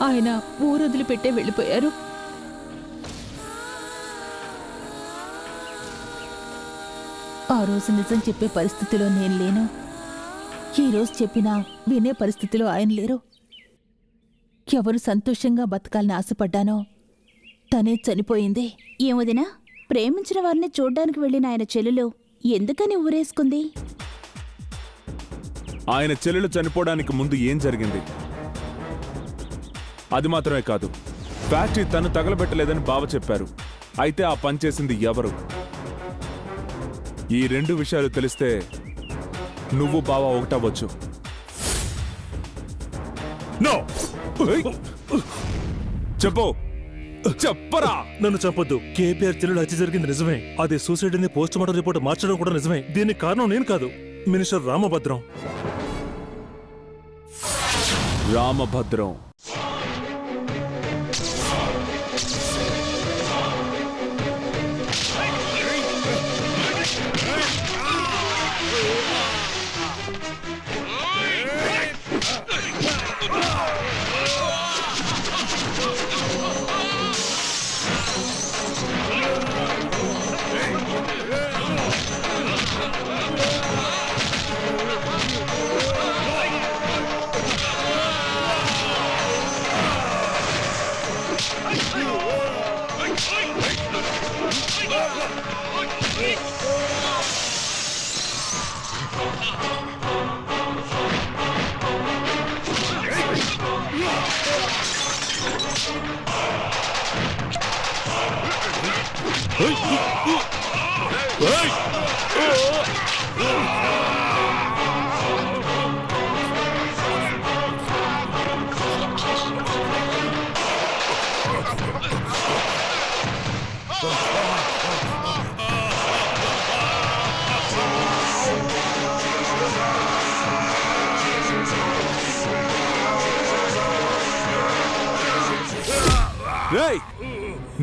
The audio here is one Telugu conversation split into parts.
ఆయన ఊరొదిలి పెట్టే వెళ్ళిపోయారు. ఆ రోజు నిజం చెప్పే పరిస్థితిలో నేను లేను. ఈ రోజు చెప్పినా వినే పరిస్థితిలో ఆయన లేరు. ఎవరు సంతోషంగా బతకాలని ఆశపడ్డానో తనే చనిపోయింది. ఏమొదినా, ప్రేమించిన వారిని చూడ్డానికి వెళ్ళిన ఆయన చెల్లెలు ఎందుకని ఊరేసుకుంది? ఆయన చెల్లెలు చనిపోవడానికి ముందు ఏం జరిగింది? అది మాత్రమే కాదు, ఫ్యాక్టరీ తను తగలబెట్టలేదని బావ చెప్పారు. అయితే ఆ పని చేసింది ఎవరు? ఈ 2 విషయాలు తెలిస్తే నువ్వు బావ ఒకటవ్వచ్చు. నో, చెప్పు, చెప్పరా. నన్ను చంపొద్దు. కేపీఆర్ చెల్లెలు హత్య జరిగింది నిజమే. అది సూసైడ్ అని పోస్ట్ మార్టం రిపోర్ట్ మార్చడం కూడా నిజమే. దీనికి కారణం నేను కాదు, మినిస్టర్ రామభద్రం. రామభద్రం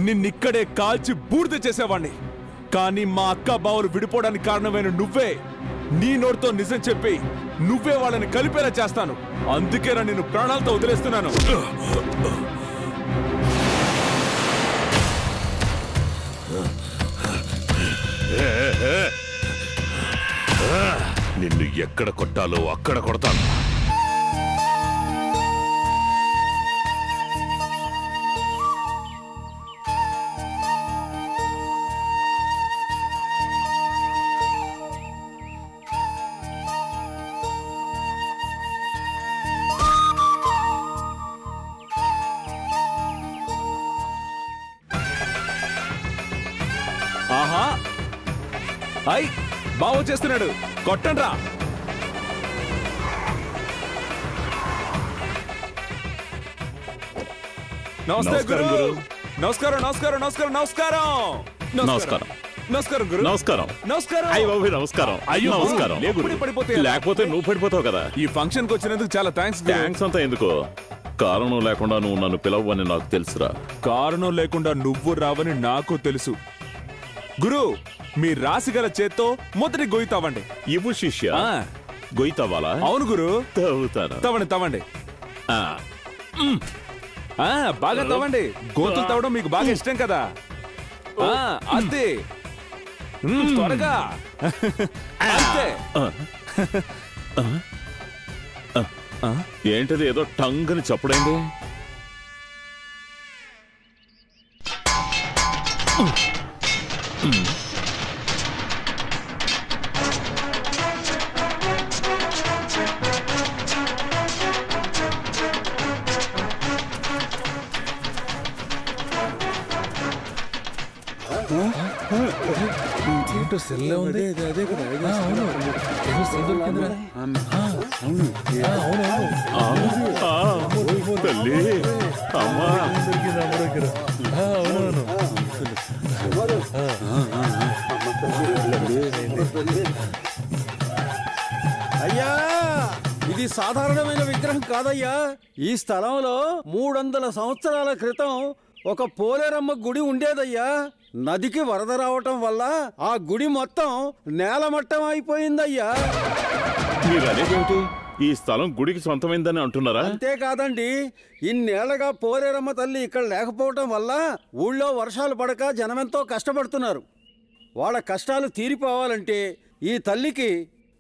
నిన్నిక్కడే కాల్చి బూడిద చేసేవాణ్ణి. కానీ మా అక్క బావలు విడిపోవడానికి కారణమైన నువ్వే. నీ నోటితో నిజం చెప్పి నువ్వే వాళ్ళని కలిపేలా చేస్తాను. అందుకేనా నిన్ను ప్రాణాలతో వదిలేస్తున్నాను. నిన్ను ఎక్కడ కొట్టాలో అక్కడ కొడతాను. ఆహా, అయ్ బావ చేస్తున్నాడు, కొట్టండ్రా. నమస్తే గురు. నమస్కారం నమస్కారం నమస్కారం నమస్కారం నమస్కారం నమస్కారం గురు. నమస్కారం నమస్కారం. అయ్య బాబు నమస్కారం. అయ్యో నమస్కారం. పడిపోతే లేకపోతే నువ్వు పడిపోతావు కదా. ఈ ఫంక్షన్ కి వచ్చినందుకు చాలా థ్యాంక్స్. థ్యాంక్స్ అంతా ఎందుకో, కారణం లేకుండా నువ్వు నన్ను పిలవని నాకు తెలుసురా. కారణం లేకుండా నువ్వు రావని నాకు తెలుసు గురు. మీ రాసి గల చేత్తో మొదటి గొయ్యి తవ్వండి. ఇవ్వు శిష్య. గొయ్యి తవ్వాలా? అవును గురు. తవ్వుతాను. తవ్వండి తవ్వండి. బాగా తవ్వండి. గోతులు తవ్వడం మీకు బాగా ఇష్టం కదా. అంతే, త్వరగా. అంతే. ఏంటది ఏదో టంగ్ అని చెప్పడైంది? ఏంటో సెల్ ఉంది. తల్లి అమ్మా అయ్యా, ఇది సాధారణమైన విగ్రహం కాదయ్యా. ఈ స్థలంలో 300 సంవత్సరాల క్రితం ఒక పోలేరమ్మ గుడి ఉండేదయ్యా. నదికి వరద రావటం వల్ల ఆ గుడి మొత్తం నేలమట్టం అయిపోయిందయ్యా. మీరు అనేదేమిటి? ఈ స్థలం గుడికి సొంతమైందని అంటున్నారా? అంతేకాదండి, ఇన్నేళ్లగా పోలేరమ్మ తల్లి ఇక్కడ లేకపోవటం వల్ల ఊళ్ళో వర్షాలు పడక జనమెంతో కష్టపడుతున్నారు. వాళ్ళ కష్టాలు తీరిపోవాలంటే ఈ తల్లికి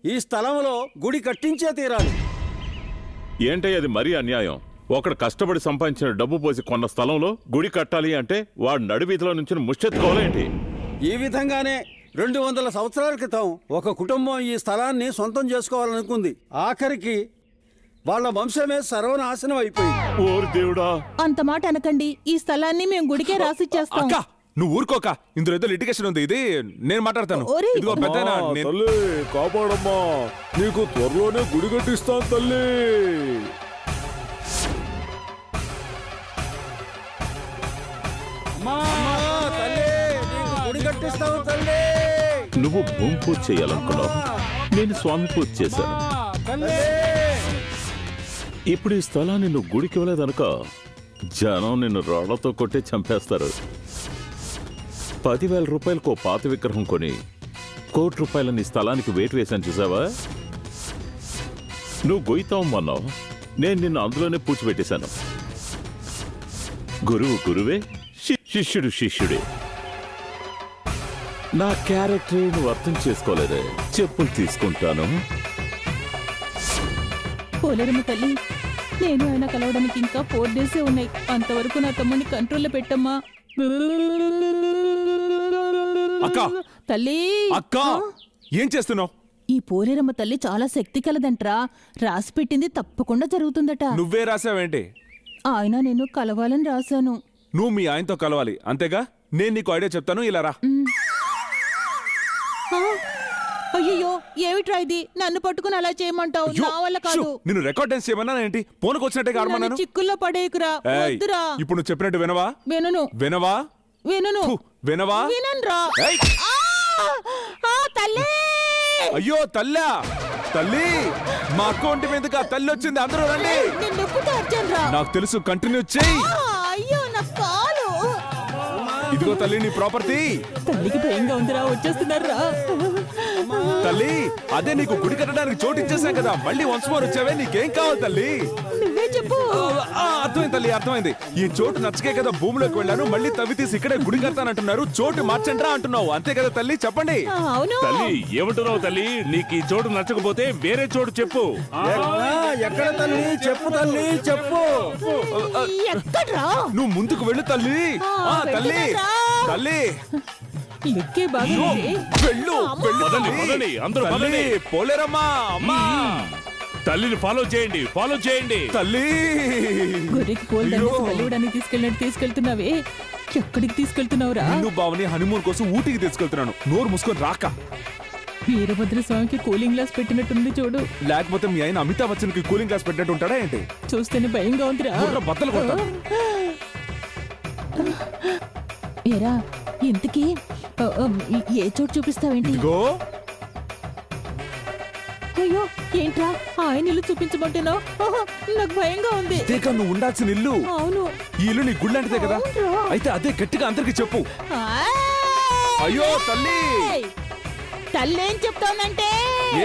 ఈ స్థలంలో గుడి కట్టించే తీరాలి. ఏంటయ్య అది మరీ అన్యాయం. ఒకడు కష్టపడి సంపాదించిన డబ్బు పోసి కొన్న స్థలంలో గుడి కట్టాలి అంటే వాడు నడివీధిలో నుంచి ముష్టెత్తుకోవాలేంటి? ఈ విధంగానే 200 సంవత్సరాల క్రితం ఒక కుటుంబం ఈ స్థలాన్ని సొంతం చేసుకోవాలనుకుంది. ఆఖరికి వాళ్ళ వంశమే సర్వనాశనం అయిపోయింది. ఓరి దేవుడా! అంత మాట అనకండి. ఈ స్థలాన్ని మేము గుడికే రాసిచ్చేస్తాం. అక్క నువ్వు ఊరుకోక, ఇందులో ఏదో లిటిగేషన్ ఉంది. ఇది నేను మాట్లాడతాను. ఓరి. ఇదిగో పెద్దనా, తల్లి కాపాడమ్మా, నీకు త్వరలోనే గుడి కట్టిస్తాను తల్లి. గుడి కట్టిస్తావు తల్లి. నువ్వు భూమి పూజ చేయాలనుకున్నావు, నేను స్వామి పూజ చేశాను. ఇప్పుడు ఈ స్థలాన్ని నువ్వు గుడికి ఇవ్వలేదనుక జనం నిన్ను రాళ్లతో కొట్టి చంపేస్తారు. 10,000 రూపాయలకు పాత విగ్రహం కొని ₹1 కోటి నీ స్థలానికి వేటు వేశాను చూసావా? నువ్వు గొయ్యితావమ్మన్నావు, నేను నిన్ను అందులోనే పూడ్చిపెట్టేశాను. గురువు గురువే, శిష్యుడు శిష్యుడే. నా క్యారెక్టర్ నువ్వు అర్థం చేసుకోలేదే. చెప్పులు తీసుకుంటాను. పోలేరమ్మ తల్లి, నేను ఆయన కలవడానికి ఇంకా 4 డేసే ఉన్నాయి. అంతవరకు నా తమ్ముడిని కంట్రోల్లో పెట్టమ్మా. అక్క తల్లి, అక్క ఏం చేస్తున్నావు? ఈ పోలేరమ్మ తల్లి చాలా శక్తి కలదంట్రా. రాసి పెట్టింది తప్పకుండా జరుగుతుందట. నువ్వే రాసావేంటి? ఆయన నేను కలవాలని రాశాను. నువ్వు మీ ఆయనతో కలవాలి అంతేగా? నేను నీకు ఐడియా చెప్తాను, ఇలా రా. అయ్యో, ఏమిట్రా ఇది? నన్ను పట్టుకుని అలా చేయమంటావు? నా వల్ల కాదు. నిన్ను రికార్డ్ డాన్స్ చేయమన్నా ఏంటి? పోనుకు వచ్చినట్టే ఆడమన్నాను. చిక్కుల్లో పడేయకురా. వద్దురా. ఇప్పుడు నువ్వు చెప్పినట్టు వినవా? వినను. వినవా? వినను. వినవా? విననురా. తల్లి, అయ్యో తల్లా, తల్లి మా అకౌంట్ మీదకి ఆ తల్లి వచ్చింది. అందరూ రండి. నాకు తెలుసు, కంటిన్యూ చెయ్యి. అయ్యో నా కాలు. ఇదిగో తల్లి నీ ప్రాపర్టీ. తల్లికి భయంగా ఉందిరా, వచ్చేస్తున్నారా? తల్లి అదే నీకు గుడి కట్టడానికి చోటు ఇచ్చేసాం కదా, మళ్ళీ వన్స్ మోర్ వచ్చావే, నీకేం కావాలి తల్లి? నువ్వే చెప్పు. అర్థమైంది తల్లి, అర్థమైంది. ఈ చోటు నచ్చకే కదా భూమిలోకి వెళ్ళాను, మళ్ళీ తవ్వి తీసి ఇక్కడే గుడి కడతానంటున్నారు. చోటు మార్చండ్రా అంటున్నావు, అంతే కదా తల్లి? చెప్పండి. అవును. తల్లి ఏమంటున్నావు తల్లి? నీకు ఈ చోటు నచ్చకపోతే వేరే చోటు చెప్పు. ఎక్కడ తల్లి? చెప్పు తల్లి, చెప్పు. ఎక్కడ్రా? నువ్వు ముందుకు వెళ్ళు తల్లి. తల్లి తల్లి ఎక్కే బాగా వెళ్ళు, వెళ్ళు పదండి, పదండి, అందరూ పదండి. పోలేరమ్మా, అమ్మా. తల్లిని ఫాలో చేయండి, ఫాలో చేయండి. తల్లి గొర్రెకి పోల్దాన్ని బలివడానికి తీసుకెళ్ళినట్టు తీసుకెళ్తున్నావే, ఎక్కడికి తీసుకెళ్తున్నావురా? నిన్ను బావని హనీమూన్ కోసం ఊటీకి తీసుకెళ్తున్నాను. నోరు మూసుకొని రాక. వీరభద్ర స్వామికి కూలింగ్ గ్లాస్ పెట్టినట్టుంది చూడు. లేకపోతే మీ ఆయన అమితాబ్ బచ్చన్ కి కూలింగ్ గ్లాస్ పెట్టినట్టు ఉంటాడా ఏంటి? చూస్తేనే భయంగా ఉందిరా. బద్దలు కొడతాను. ఏరా, ఇంతకీ ఏ చోటు చూపిస్తావేంటి? ఇదిగో. అయ్యో, ఏంట్రా ఆయన ఇల్లు చూపించమంటున్నావు? నాకు భయంగా ఉంది. ఇదేగా నువ్వు ఉండాల్సిన ఇల్లు. అవును. ఈ ఇల్లు నీ గుళ్ళంటిదే కదా, అయితే అదే గట్టిగా అందరికి చెప్పు. అయ్యో తల్లి. తల్లి ఏం చెప్తోందంటే?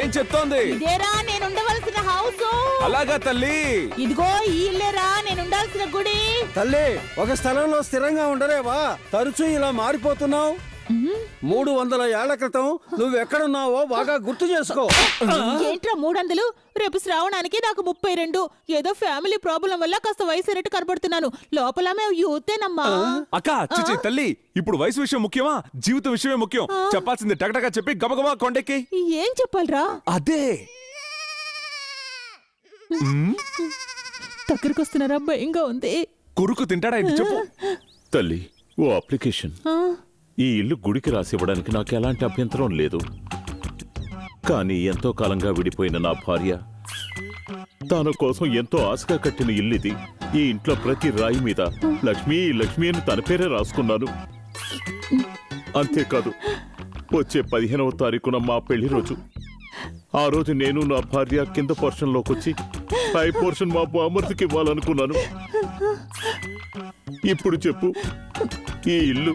ఏం చెప్తోంది? ఇదేరా నేను ఉండవలసిన హౌస్. అలాగా తల్లి? ఇదిగో ఈ ఇల్లేరా నేను ఉండాల్సిన గుడి. తల్లి, ఒక స్థలంలో స్థిరంగా ఉండలేవా? తరచూ ఇలా మారిపోతున్నావు. 300 ఏళ్ల క్రితం నువ్వెక్కడున్నావో బాగా గుర్తు చేసుకో. ఏంట్రా 300? రేపు శ్రావణానికి నాకు 32. ఏదో ఫ్యామిలీ ప్రాబ్లం వల్ల కాస్త వయసు అయినట్టు కనబడుతున్నాను. లోపల మేము యూతేనమ్మా. అక్క చిచి తల్లి, ఇప్పుడు వయసు విషయం ముఖ్యమా, జీవితం విషయమే ముఖ్యం. చెప్పాల్సింది టకటగా చెప్పి గబగబా కొండెక్కి. ఏం చెప్పాలరా? అదే దగ్గరకు వస్తున్నారా? భయంగా ఉంది. కురుకు తింటాడా ఇది చెప్పు. తల్లి, ఓ అప్లికేషన్. ఈ ఇల్లు గుడికి రాసివ్వడానికి నాకు ఎలాంటి అభ్యంతరం లేదు. కానీ ఎంతో కాలంగా విడిపోయిన నా భార్య తన కోసం ఎంతో ఆశగా కట్టిన ఇల్లుది. ఈ ఇంట్లో ప్రతి రాయి మీద లక్ష్మీ లక్ష్మీ అని తన పేరే రాసుకున్నాను. అంతేకాదు, వచ్చే 15వ తారీఖున మా పెళ్లి రోజు. ఆ రోజు నేను నా భార్య కింద పోర్షన్లోకి వచ్చి పై పోర్షన్ మా బామర్దికి ఇవ్వాలనుకున్నాను. ఇప్పుడు చెప్పు, ఈ ఇల్లు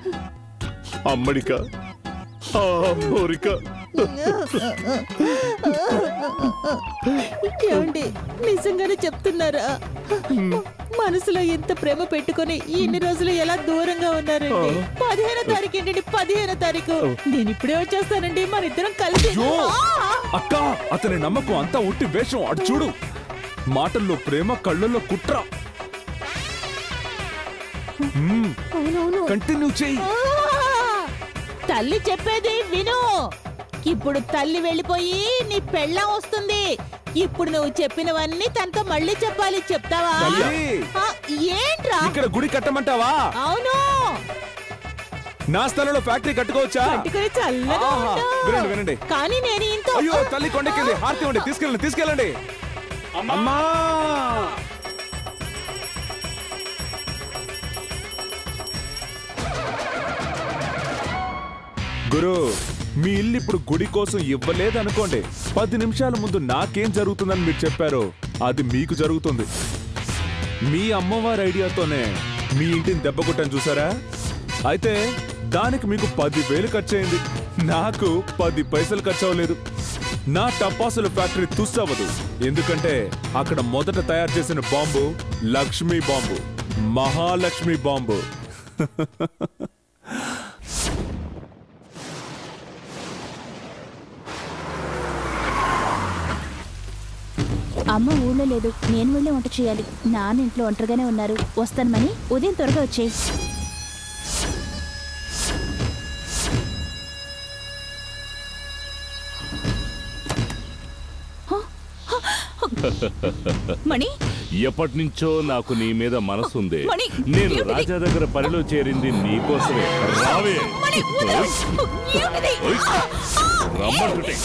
అమ్మడిక, ఆ అమ్మోరిక? ఏమండి నిజంగానే చెప్తున్నారా? మనసులో ఎంత ప్రేమ పెట్టుకొని ఇన్ని రోజులు ఎలా దూరంగా ఉన్నారండి? 15వ తారీఖు ఏంటండి? 15వ తారీఖు నేను ఇప్పుడే వచ్చేస్తానండి, మన ఇద్దరం కలిసి. అక్క, అతని నమ్మకం అంతా ఉట్టి వేషం. అటు చూడు, మాటల్లో ప్రేమ, కళ్ళల్లో కుట్ర. కంటిన్యూ చెయ్యి. తల్లి చెప్పేది విను. ఇప్పుడు తల్లి వెళ్ళిపోయి నీ పెళ్ళాం వస్తుంది. ఇప్పుడు నువ్వు చెప్పినవన్నీ తనతో మళ్ళీ చెప్పాలి. చెప్తావా? ఏంట్రా? ఇక్కడ గుడి కట్టమంటావా? అవును. నా స్థలంలో ఫ్యాక్టరీ కట్టుకోవచ్చా? కట్టుకొని చల్లగా ఉండు. వినండి వినండి. కానీ నేను ఇంత. అయ్యో, తల్లి కొండకెళ్ళి హారతి ఇవ్వండి. తీసుకెళ్ళండి తీసుకెళ్ళండి. అమ్మా గురు, మీ ఇల్లు ఇప్పుడు గుడి కోసం ఇవ్వలేదనుకోండి, 10 నిమిషాల ముందు నాకేం జరుగుతుందని మీరు చెప్పారో అది మీకు జరుగుతుంది. మీ అమ్మవారి ఐడియాతోనే మీ ఇంటిని దెబ్బ కొట్టాను చూసారా? అయితే దానికి మీకు 10,000 ఖర్చయింది. నాకు 10 పైసలు ఖర్చు అవ్వలేదు. నా టపాసుల ఫ్యాక్టరీ తుస్సవ్వదు. ఎందుకంటే అక్కడ మొదట తయారు చేసిన bomb Lakshmi bomb, Mahalakshmi bomb. అమ్మ ఊళ్ళో లేదు, నేను వెళ్ళి వంట చేయాలి. నాన్న ఇంట్లో ఒంటరిగానే ఉన్నారు. వస్తాను మని, ఉదయం త్వరగా వచ్చేయి. మణి, ఎప్పటి నుంచో నాకు నీ మీద మనసుంది. మణి, నేను రాజా దగ్గర పనిలో చేరింది నీకోసమే. రావే, రమ్మంటుంటే.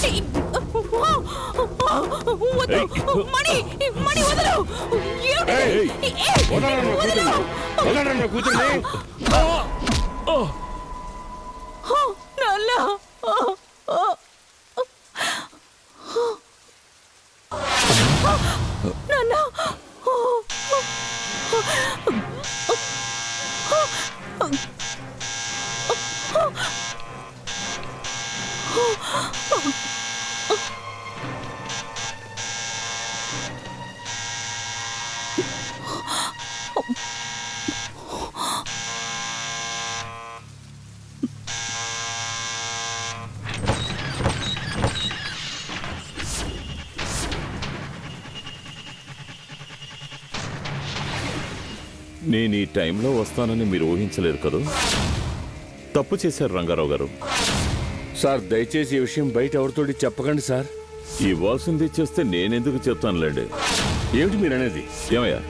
నేను ఈ టైంలో వస్తానని మీరు ఊహించలేరు కదా? తప్పు చేశారు రంగారావు గారు. సార్, దయచేసి ఈ విషయం బయట ఎవరితోటి చెప్పకండి సార్. ఇవ్వాల్సింది ఇచ్చేస్తే నేనెందుకు చెప్తానులేండి. ఏమిటి మీరు అనేది? ఏమయ్యా,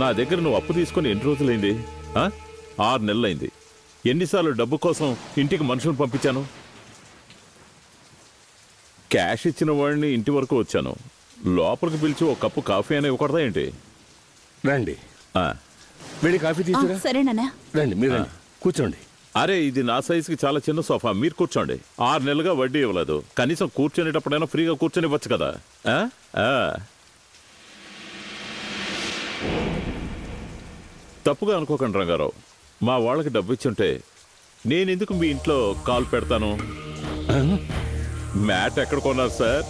నా దగ్గర నువ్వు అప్పు తీసుకొని ఎన్ని రోజులైంది? 6 నెలలైంది. ఎన్నిసార్లు డబ్బు కోసం ఇంటికి మనుషులను పంపించాను? క్యాష్ ఇచ్చిన వాడిని ఇంటి వరకు వచ్చాను. లోపలికి పిలిచి ఒక కప్పు కాఫీ అయినా ఇవ్వకూడదా ఏంటి? రండి, వెళ్ళి కాఫీ తీసుకురా. సరేనా? రండి, మీరు రండి, కూర్చోండి. అరే, ఇది నా సైజుకి చాలా చిన్న సోఫా. మీరు కూర్చోండి. 6 నెలలుగా వడ్డీ ఇవ్వలేదు. కనీసం కూర్చొనేటప్పుడైనా ఫ్రీగా కూర్చొని ఇవ్వచ్చు కదా. తప్పుగా అనుకోకండి రంగారావు. మా వాళ్ళకి డబ్బు ఇచ్చుంటే నేనెందుకు మీ ఇంట్లో కాలు పెడతాను? మ్యాట్ ఎక్కడ కొన్నారు సార్?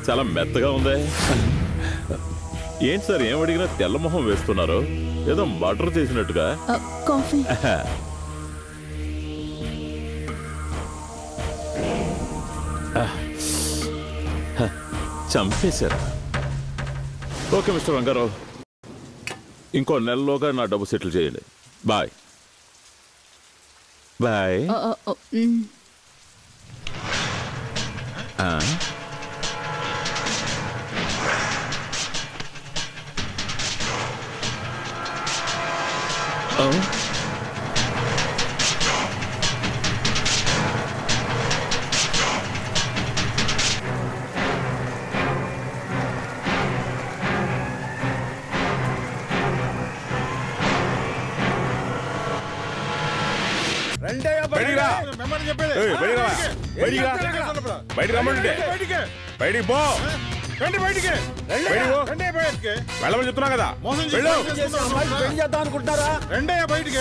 చాలా మెత్తగా ఉందే. ఏంటి సార్, ఏం అడిగినా తెల్లమొహం వేస్తున్నారు? ఏదో మర్డర్ చేసినట్టుగా. కాఫీ. చంపేశారు. ఓకే మిస్టర్ రంగారావు, ఇంకో నెలలోగా నా డబ్బు సెటిల్ చేయండి. Bye bye. బయటికి రమ్మంటే బయటికి పో. వెళ్ళమని చెప్తున్నా కదా. పెళ్లి చేద్దాం అనుకుంటున్నారా? బయటికి